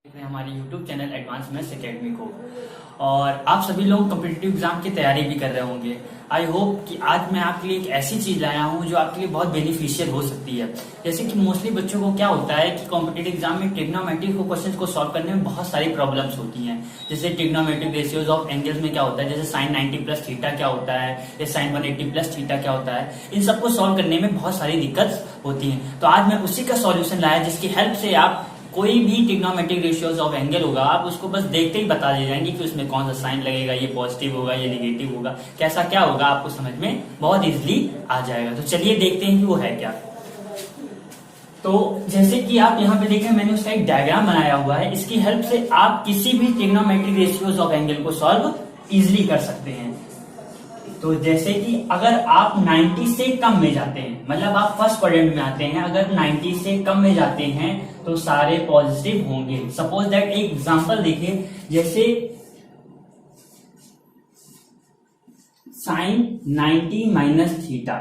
देख रहे हैं हमारे YouTube channel advance maths academy को। और आप सभी लोग कॉम्पिटिटिव एग्जाम की तैयारी भी कर रहे होंगे। आई होप कि आज मैं आपके लिए एक ऐसी चीज लाया हूं जो आपके लिए बहुत बेनिफिशियल हो सकती है। जैसे कि मोस्टली बच्चों को क्या होता है कि कॉम्पिटिटिव एग्जाम में ट्रिग्नोमेट्रिक क्वेश्चन को सॉल्व करने में बहुत सारी प्रॉब्लम्स होती हैं। जैसे ट्रिग्नोमेट्रिक रेशियोज ऑफ एंगल्स में क्या होता है, जैसे साइन 90 प्लस थीटा क्या होता है या साइन 180 प्लस थीटा क्या होता है, इन सबको सॉल्व करने में बहुत सारी दिक्कत होती है। तो आज मैं उसी का सॉल्यूशन लाया जिसकी हेल्प से आप कोई भी ट्रिग्नोमेट्रिक रेशियोज ऑफ एंगल होगा आप उसको बस देखते ही बता दे जाएंगे कि उसमें कौन सा साइन लगेगा, ये पॉजिटिव होगा ये नेगेटिव होगा, कैसा क्या होगा आपको समझ में बहुत इजीली आ जाएगा। तो चलिए देखते हैं कि वो है क्या। तो जैसे कि आप यहाँ पे देखें मैंने उसका एक डायग्राम बनाया हुआ है। इसकी हेल्प से आप किसी भी ट्रिग्नोमेट्रिक रेशियोज ऑफ एंगल को सॉल्व इजिली कर सकते हैं। तो जैसे कि अगर आप 90 से कम में जाते हैं, मतलब आप फर्स्ट क्वाड्रेंट में आते हैं, अगर 90 से कम में जाते हैं तो सारे पॉजिटिव होंगे। सपोज दैट एक एग्जांपल देखिए, जैसे sine 90 minus theta,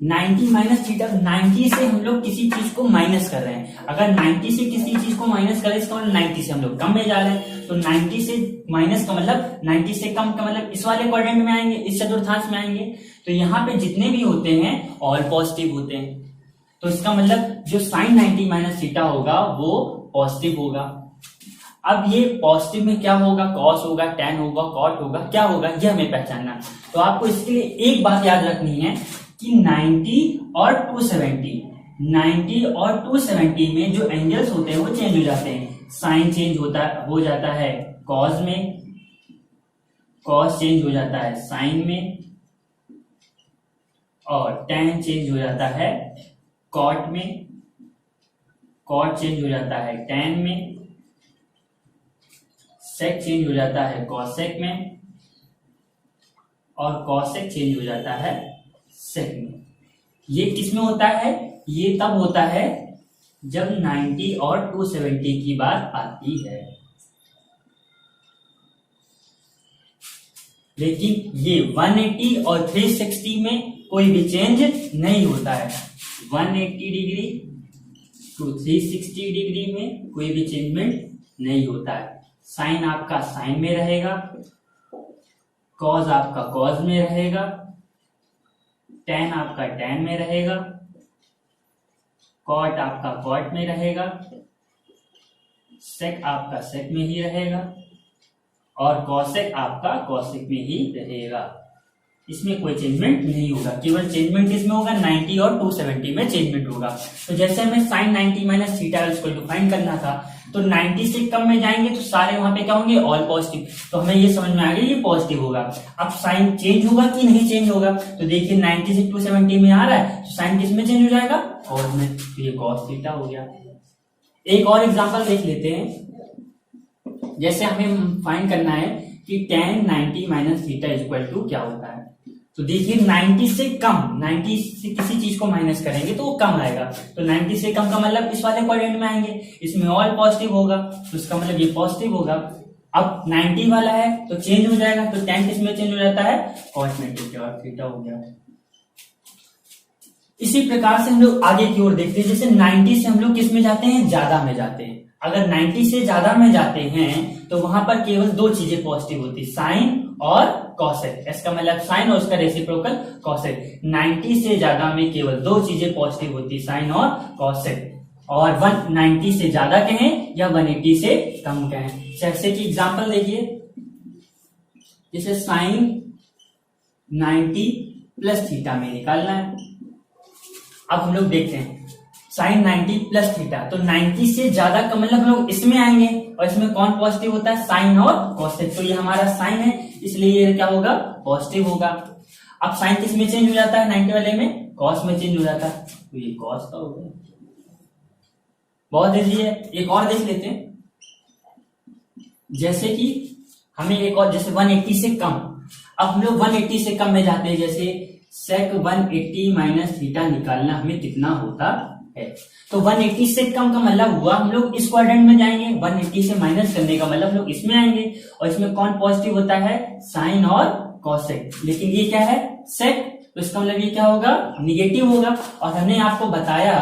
90 minus theta, 90 से हम लोग किसी चीज को माइनस कर रहे हैं। अगर 90 से किसी चीज को माइनस करें इसका मतलब 90 से हम लोग कम में जा रहे हैं। तो 90 से माइनस का मतलब 90 से कम का मतलब इस वाले क्वाड्रेंट में आएंगे, इस चतुर्थांश में आएंगे। तो यहाँ पे जितने भी होते हैं ऑल पॉजिटिव होते हैं। तो इसका मतलब जो साइन 90 माइनस थीटा होगा वो पॉजिटिव होगा। अब ये पॉजिटिव में क्या होगा, कॉस होगा, टैन होगा, कॉट होगा, क्या होगा ये हमें पहचानना। तो आपको इसके लिए एक बात याद रखनी है कि 90 और 270, 90 और 270 में जो एंगल्स होते हैं वो चेंज हो जाते हैं। साइन चेंज हो जाता है कॉस में, कॉस चेंज हो जाता है साइन में, और टैन चेंज हो जाता है कॉट में, कॉट चेंज हो जाता है टैन में, सेक चेंज हो जाता है कॉसेक में, और कॉसेक चेंज हो जाता है सेक में। ये किस में होता है, ये तब होता है जब 90 और 270 की बात आती है। लेकिन ये 180 और 360 में कोई भी चेंज नहीं होता है। 180 डिग्री टू 360 डिग्री में कोई भी चेंजमेंट नहीं होता है। साइन आपका साइन में रहेगा, कॉस आपका कॉस में रहेगा, टैन आपका टैन में रहेगा, कॉट आपका कॉट में रहेगा, सेक आपका सेक में ही रहेगा, और कॉसेक आपका कॉसेक में ही रहेगा। इसमें कोई चेंजमेंट नहीं होगा। केवल चेंजमेंट किसमें होगा, 90 और 270 में चेंजमेंट होगा। तो जैसे हमें साइन 90 माइनस थीटा इसको फाइंड करना था, तो 90 से कम में जाएंगे तो सारे वहां पे क्या होंगे, ऑल पॉजिटिव। तो हमें ये समझ में आ गया ये पॉजिटिव होगा। अब साइन चेंज होगा कि नहीं चेंज होगा, तो देखिए 90 से 270 में आ रहा है तो साइन किस में चेंज हो जाएगा, कॉस में। तो ये कॉस थीटा हो गया। एक और एग्जाम्पल देख लेते हैं। जैसे हमें फाइंड करना है कि tan 90 minus theta equal to क्या होता है। तो देखिए 90 से कम, 90 से किसी चीज को माइनस करेंगे तो वो कम आएगा। तो 90 से कम का मतलब इस वाले क्वाड्रेंट में आएंगे, इसमें ऑल पॉजिटिव होगा तो इसका मतलब ये पॉजिटिव होगा। अब 90 वाला है तो चेंज हो जाएगा, तो tan किस में चेंज हो जाता है, कॉस में, और थीटा हो गया। इसी प्रकार से हम लोग आगे की ओर देखते हैं। जैसे 90 से हम लोग किस में जाते हैं, ज्यादा में जाते हैं। अगर 90 से ज्यादा में जाते हैं तो वहां पर केवल दो चीजें पॉजिटिव होती, साइन और कॉसेक। इसका मतलब साइन और उसका रेसिप्रोकल कॉसेक। 90 से ज्यादा में केवल दो चीजें पॉजिटिव होती, साइन और कॉसेक। और 190 से ज्यादा कहें या 180 से कम कहें। जैसे कि एग्जांपल देखिए, जैसे साइन 90 प्लस थीटा में निकालना है। अब हम लोग देखते हैं साइन 90 प्लस थीटा, तो 90 से ज्यादा का मतलब हम लोग इसमें आएंगे, और इसमें कौन पॉजिटिव होता है, साइन और कॉसेक। तो ये हमारा साइन है इसलिए ये क्या होगा, पॉजिटिव होगा। अब साइन किस में चेंज हो जाता है, 90 वाले में कॉस में चेंज हो जाता है, तो ये कॉस का हो गया। बहुत इजी है। एक और देख लेते हैं। जैसे कि हमें एक और, जैसे 180 से कम। अब हम लोग 180 से कम में जाते हैं। जैसे सेक 180 माइनस थीटा निकालना हमें कितना होता है। तो 180 से कम का मतलब हुआ हम लोग इस क्वाड्रेंट में जाएंगे, 180 से माइनस करने का मतलब हम लोग इसमें आएंगे, और इसमें कौन पॉजिटिव होता है, साइन और कॉसेक, लेकिन ये क्या है सेक, तो इसका मतलब ये क्या होगा निगेटिव होगा। और हमने आपको बताया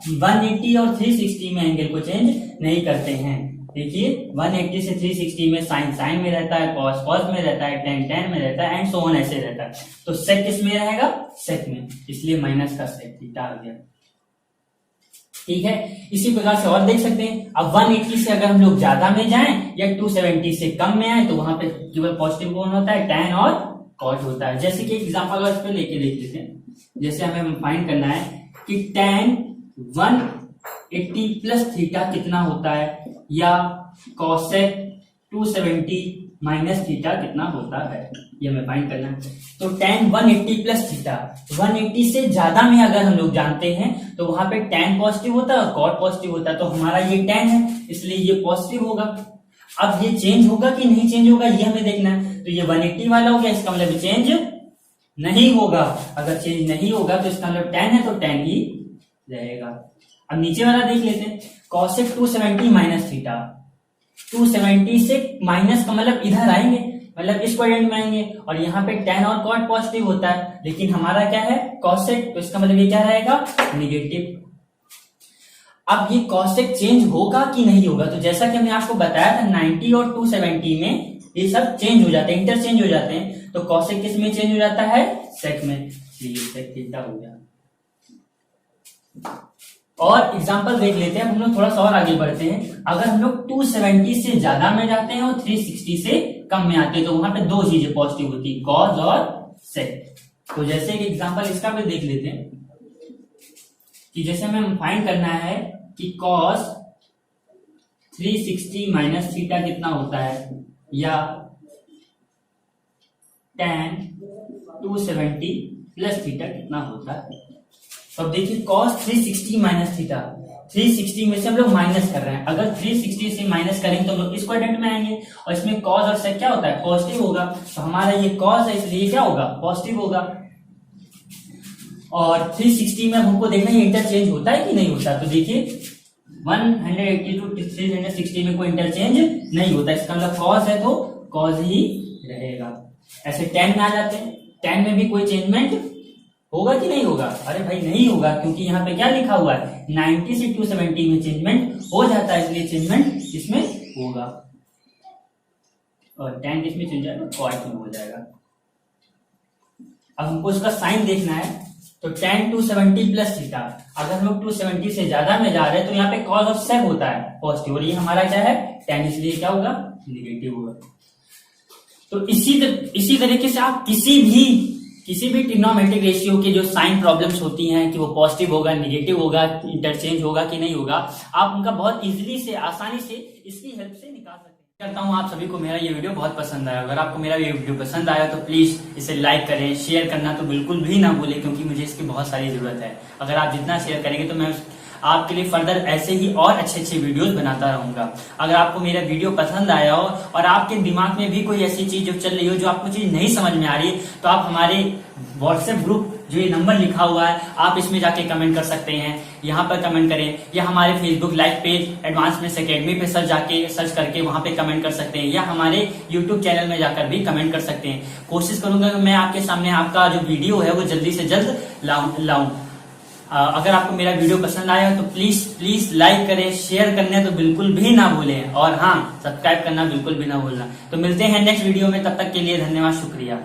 180 और 360 में एंगल को चेंज नहीं करते हैं। देखिए 180 से 360 में साइन साइन में रहता है, कॉस कॉस में रहता है, टेन टेन में रहता है, एंड सो ऑन ऐसे रहता है। तो सेक किस में रहेगा सेक में, इसलिए माइनस का सेक थीटा आ गया। ठीक है, इसी प्रकार से और देख सकते हैं। अब 180 से अगर हम लोग ज्यादा में जाएं या 270 से कम में आए तो वहां पे केवल पॉजिटिव कौन होता है tan और cot होता है। जैसे कि एग्जांपल अगर इस पे लेके देख लेते हैं, जैसे हमें फाइंड करना है कि tan 180 प्लस थीटा कितना होता है या cosec 270 माइनस थीटा कितना होता है, ये हमें फाइंड करना है। तो tan 180 प्लस थीटा 180 से ज्यादा में अगर हम लोग जानते हैं तो वहां पे tan पॉजिटिव होता है और cot पॉजिटिव होता है, तो हमारा ये tan है इसलिए ये पॉजिटिव होगा। अब ये चेंज होगा कि नहीं चेंज होगा ये हमें देखना है। तो ये 180 वाला हो गया, इसका मतलब चेंज नहीं होगा। अगर चेंज नहीं होगा तो इसका मतलब tan है तो tan ही रहेगा। अब नीचे वाला देख लेते हैं, cosec 270 माइनस थीटा, 270 से माइनस का मतलब इधर आएंगे, मतलब इस क्वाड्रेंट में आएंगे, और यहाँ पे tan और cot पॉजिटिव होता है, लेकिन हमारा क्या है cosec, तो इसका मतलब ये क्या रहेगा निगेटिव। अब ये cosec चेंज होगा कि नहीं होगा, तो जैसा कि हमने आपको बताया था 90 और 270 में ये सब चेंज हो जाते हैं, इंटरचेंज हो जाते हैं। तो cosec किस में चेंज हो जाता है sec में, इसलिए sec थीटा हो गया। और एग्जांपल देख लेते हैं, हम लोग थोड़ा सा और आगे बढ़ते हैं। अगर हम लोग 270 से ज्यादा में जाते हैं और 360 से कम में आते हैं तो वहां पे दो चीजें पॉजिटिव होती है, कॉस और सेक। तो जैसे एक एग्जांपल इसका भी देख लेते हैं कि जैसे हमें फाइंड करना है कि कॉस 360 माइनस थीटा कितना होता है या tan 270 प्लस थीटा कितना होता है। तो अब देखिए cos 360 माइनस थीटा, 360 में से हम लोग माइनस कर रहे हैं। अगर 360 से माइनस करेंगे तो हम लोग इस क्वाड्रेंट में आएंगे, और इसमें cos और sec क्या होता है पॉजिटिव होगा। तो हमारा ये cos है इसलिए क्या होगा पॉजिटिव होगा। और 360 में हमको देखना है इंटरचेंज होता है कि नहीं होता। तो देखिए 180 टू 360 में कोई इंटरचेंज नहीं होता, इसका मतलब cos है तो cos ही रहेगा। ऐसे tan में आ जाते हैं, tan में भी कोई चेंजमेंट होगा कि नहीं होगा, अरे भाई नहीं होगा, क्योंकि यहाँ पे क्या लिखा हुआ है 90 से 270 में चेंजमेंट हो जाता है, इसलिए चेंजमेंट इसमें होगा। और tan किसमें चेंज जाएगा cot में हो जाएगा। अब हमको इसका साइन देखना है, तो tan 270 प्लस थीटा, अगर हम लोग 270 से ज्यादा में जा रहे हैं तो यहाँ पे cos और sec होता है पॉजिटिव, और ये हमारा क्या है tan, इसलिए क्या होगा निगेटिव होगा। तो इसी तरीके से आप किसी भी ट्रिग्नोमेट्रिक रेशियो के जो साइन प्रॉब्लम्स होती हैं कि वो पॉजिटिव होगा निगेटिव होगा इंटरचेंज होगा कि नहीं होगा, आप उनका बहुत इजीली से आसानी से इसकी हेल्प से निकाल सकते हैं। करता हूँ आप सभी को मेरा ये वीडियो बहुत पसंद आया। अगर आपको मेरा ये वीडियो पसंद आया तो प्लीज इसे लाइक करें, शेयर करना तो बिल्कुल भी ना भूलें, क्योंकि मुझे इसकी बहुत सारी जरूरत है। अगर आप जितना शेयर करेंगे तो मैं आपके लिए फर्दर ऐसे ही और अच्छे वीडियोस बनाता रहूंगा। अगर आपको मेरा वीडियो पसंद आया हो और आपके दिमाग में भी कोई ऐसी चीज जो चल रही हो जो आपको चीज नहीं समझ में आ रही है, तो आप हमारे व्हाट्सएप ग्रुप जो ये नंबर लिखा हुआ है आप इसमें जाके कमेंट कर सकते हैं, यहाँ पर कमेंट करें, या हमारे Facebook live page advance maths academy पे सर्च करके वहां पे कमेंट कर सकते हैं, या हमारे यूट्यूब चैनल में जाकर भी कमेंट कर सकते हैं। कोशिश करूंगा कि मैं आपके सामने आपका जो वीडियो है वो जल्दी से जल्द लाऊं। अगर आपको मेरा वीडियो पसंद आया तो प्लीज लाइक करें, शेयर करने तो बिल्कुल भी ना भूलें, और हाँ सब्सक्राइब करना बिल्कुल भी ना भूलना। तो मिलते हैं नेक्स्ट वीडियो में, तब तक के लिए धन्यवाद, शुक्रिया।